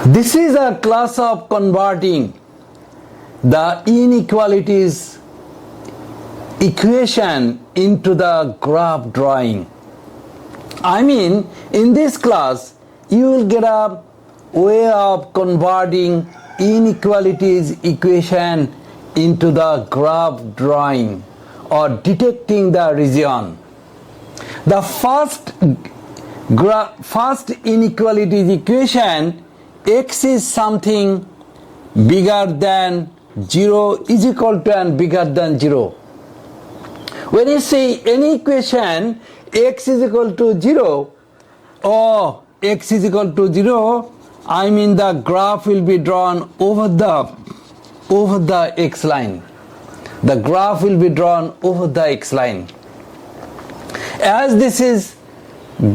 This is a class of converting the inequalities equation into the graph drawing. I mean, in this class, you will get a way of converting inequalities equation into the graph drawing or detecting the region. The first inequalities equation, x is something bigger than 0 is equal to and bigger than 0. When you see any equation x is equal to 0 or x is equal to 0, I mean the graph will be drawn over the x line. The graph will be drawn over the x line. As this is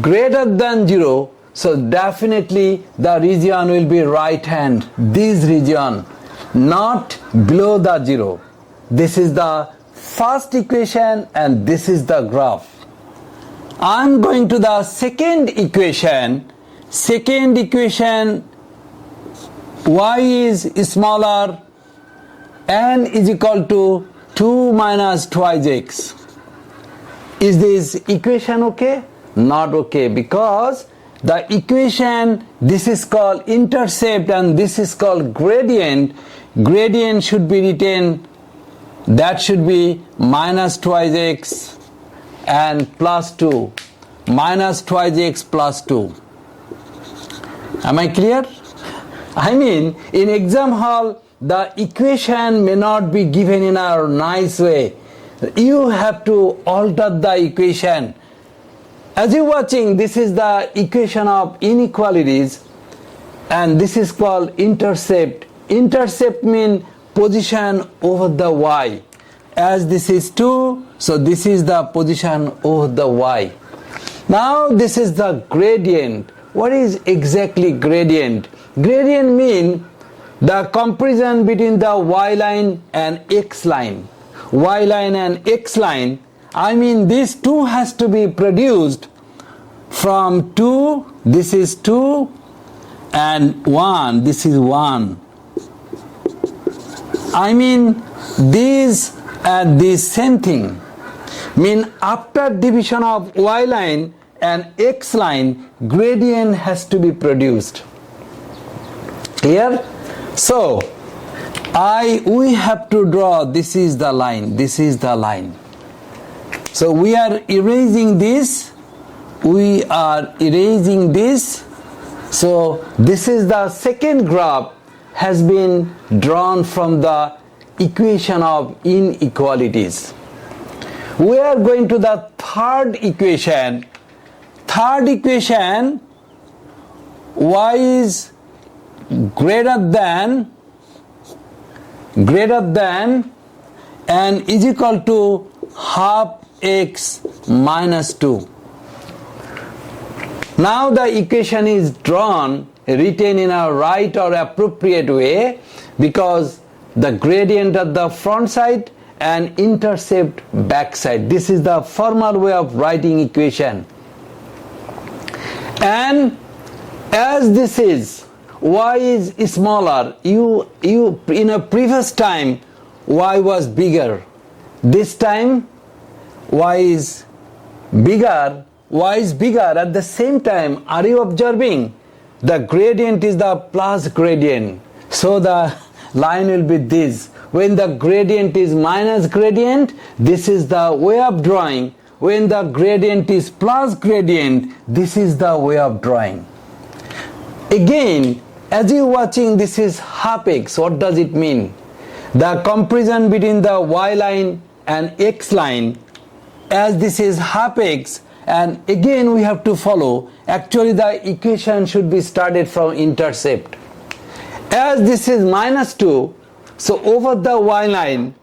greater than 0, so definitely the region will be right hand, this region, not below the 0. This is the first equation and this is the graph. I am going to the second equation. Second equation, y is smaller, n is equal to 2 minus twice x. Is this equation okay? Not okay, because the equation, this is called intercept and this is called gradient. Gradient should be written, that should be minus twice x and plus 2. Minus twice x plus 2. Am I clear? I mean, in exam hall, the equation may not be given in a nice way. You have to alter the equation. As you're watching, this is the equation of inequalities and this is called intercept. Intercept means position over the y. As this is 2, so this is the position over the y. Now this is the gradient. What is exactly gradient? Gradient means the comparison between the y line and x line. Y line and x line, I mean these two has to be produced from 2, this is 2 and 1, this is 1. I mean these and this same thing. Mean after division of y line and x line, gradient has to be produced. Clear? So we have to draw, this is the line, this is the line. So we are erasing this, we are erasing this. So this is the second graph has been drawn from the equation of inequalities. We are going to the third equation. Third equation, y is greater than and is equal to half x minus 2. Now the equation is drawn, written in a right or appropriate way, because the gradient at the front side and intercept back side. This is the formal way of writing equation. And as this is y is smaller, you in a previous time y was bigger. This time y is bigger. At the same time, are you observing? The gradient is the plus gradient. So the line will be this. When the gradient is minus gradient, this is the way of drawing. When the gradient is plus gradient, this is the way of drawing. Again, as you watching, this is half x. What does it mean? The comparison between the y line and x line, as this is half x, and again we have to follow. Actually the equation should be started from intercept. As this is minus 2, so over the y line,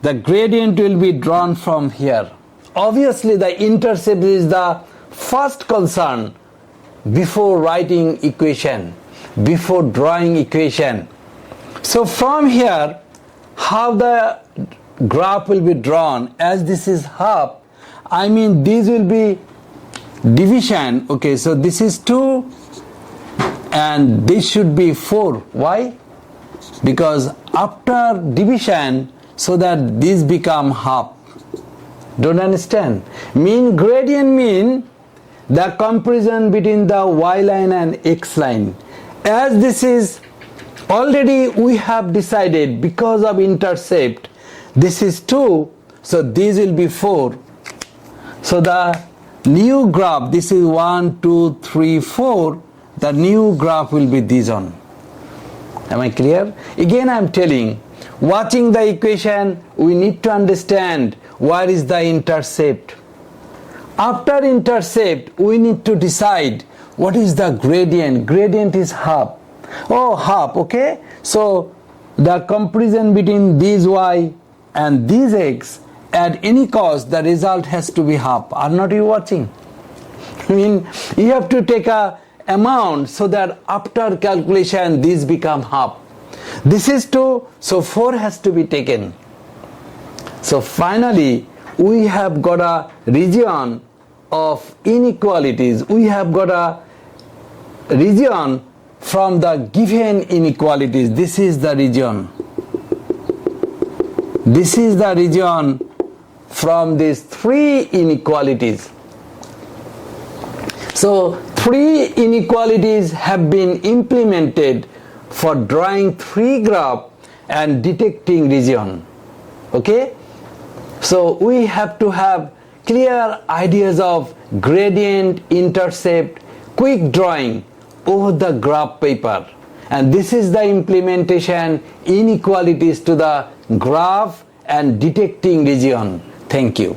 the gradient will be drawn from here. Obviously the intercept is the first concern before writing equation, before drawing equation. So from here, how the graph will be drawn, as this is half, I mean this will be division. Okay, so this is 2, and this should be 4. Why? Because after division, so that this become half. Don't understand? Mean gradient mean the comparison between the y line and x line. As this is already we have decided because of intercept, this is 2, so this will be 4. So the new graph, this is 1, 2, 3, 4, the new graph will be this one. Am I clear? Again I am telling, watching the equation, we need to understand where is the intercept. After intercept, we need to decide what is the gradient. Gradient is half. Oh, half, okay? So the comparison between this y and this x, at any cost, the result has to be half. Are not you watching? I mean, you have to take a amount so that after calculation, this become half. This is 2, so 4 has to be taken. So finally, we have got a region of inequalities. We have got a region from the given inequalities. This is the region. This is the region from these 3 inequalities. So 3 inequalities have been implemented for drawing 3 graph and detecting region. Okay? So we have to have clear ideas of gradient, intercept, quick drawing over the graph paper. And this is the implementation inequalities to the graph and detecting region. Thank you.